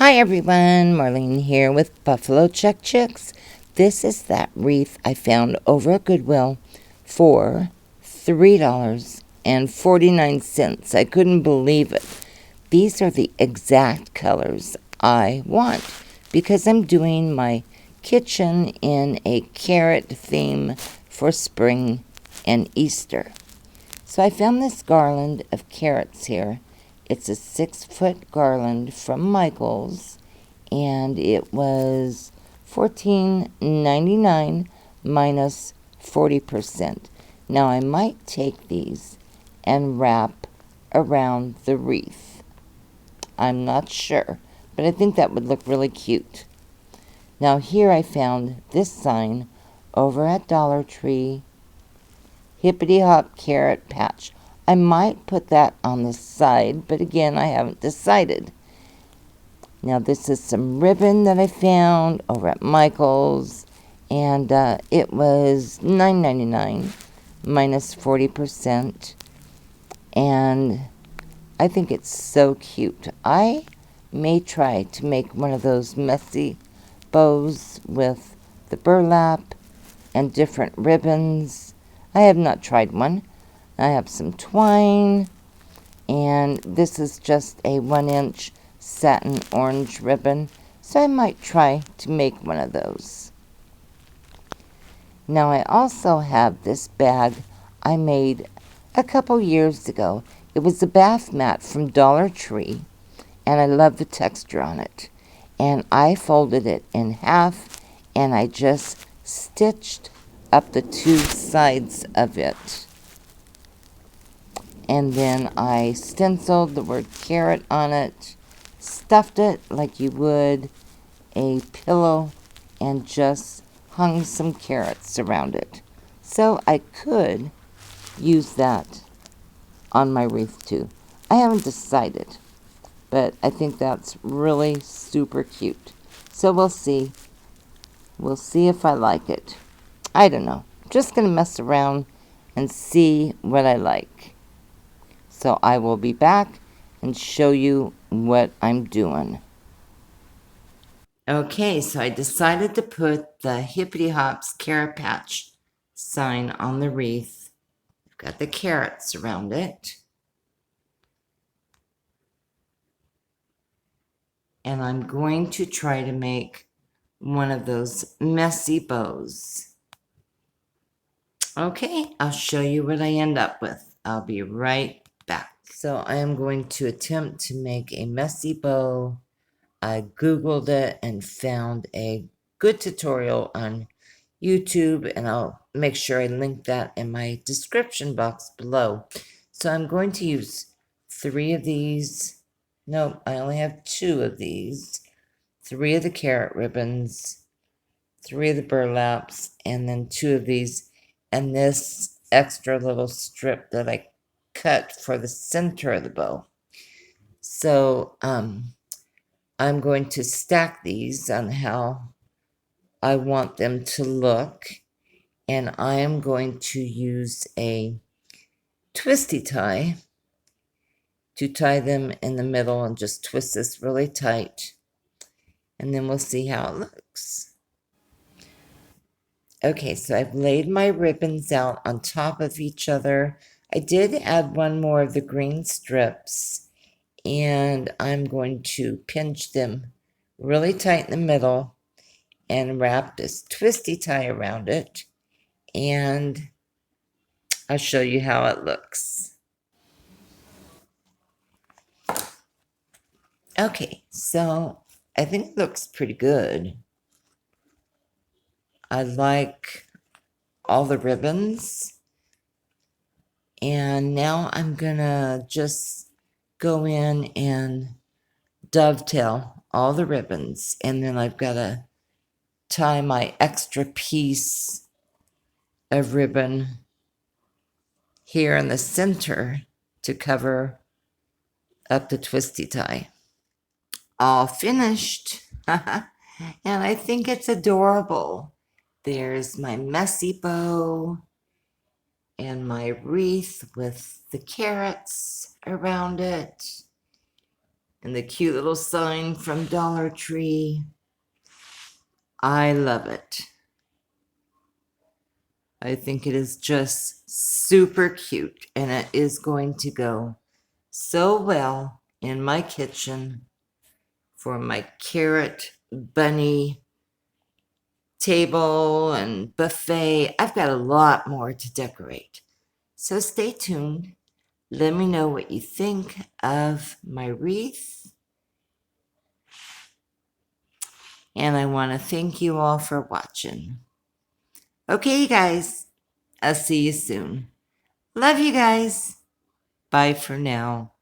Hi everyone, Marlene here with Buffalo Check Chicks. This is that wreath I found over at Goodwill for $3.49. I couldn't believe it. These are the exact colors I want because I'm doing my kitchen in a carrot theme for spring and Easter. So I found this garland of carrots here. It's a 6-foot garland from Michael's, and it was $14.99 minus 40%. Now I might take these and wrap around the wreath. I'm not sure, but I think that would look really cute. Now here I found this sign over at Dollar Tree, Hippity Hop Carrot Patch. I might put that on the side, but again, I haven't decided. Now this is some ribbon that I found over at Michael's, and it was $9.99 minus 40%, and I think it's so cute. I may try to make one of those messy bows with the burlap and different ribbons. I have not tried one. I have some twine, and this is just a 1-inch satin orange ribbon, so I might try to make one of those. Now I also have this bag I made a couple years ago. It was a bath mat from Dollar Tree, and I love the texture on it. And I folded it in half, and I just stitched up the two sides of it. And then I stenciled the word carrot on it, stuffed it like you would a pillow, and just hung some carrots around it. So I could use that on my wreath too. I haven't decided, but I think that's really super cute. So we'll see. We'll see if I like it. I don't know. I'm just going to mess around and see what I like. So I will be back and show you what I'm doing. Okay, so I decided to put the Hippity Hops Carrot Patch sign on the wreath. I've got the carrots around it. And I'm going to try to make one of those messy bows. Okay, I'll show you what I end up with. I'll be right back. So I am going to attempt to make a messy bow. I Googled it and found a good tutorial on YouTube, and I'll make sure I link that in my description box below. So I'm going to use 3 of these. Nope, I only have 2 of these. 3 of the carrot ribbons, 3 of the burlaps, and then 2 of these, and this extra little strip that I cut for the center of the bow. So I'm going to stack these on how I want them to look, and I am going to use a twisty tie to tie them in the middle and just twist this really tight, and then we'll see how it looks. Okay, so I've laid my ribbons out on top of each other. I did add one more of the green strips, and I'm going to pinch them really tight in the middle and wrap this twisty tie around it, and I'll show you how it looks. Okay, so I think it looks pretty good. I like all the ribbons, and now I'm gonna just go in and dovetail all the ribbons, and then I've got to tie my extra piece of ribbon here in the center to cover up the twisty tie. All finished. And I think it's adorable. There's my messy bow and my wreath with the carrots around it. And the cute little sign from Dollar Tree. I love it. I think it is just super cute, and it is going to go so well in my kitchen for my carrot bunny table and buffet. I've got a lot more to decorate. So stay tuned. Let me know what you think of my wreath. And I want to thank you all for watching. Okay, you guys, I'll see you soon. Love you guys. Bye for now.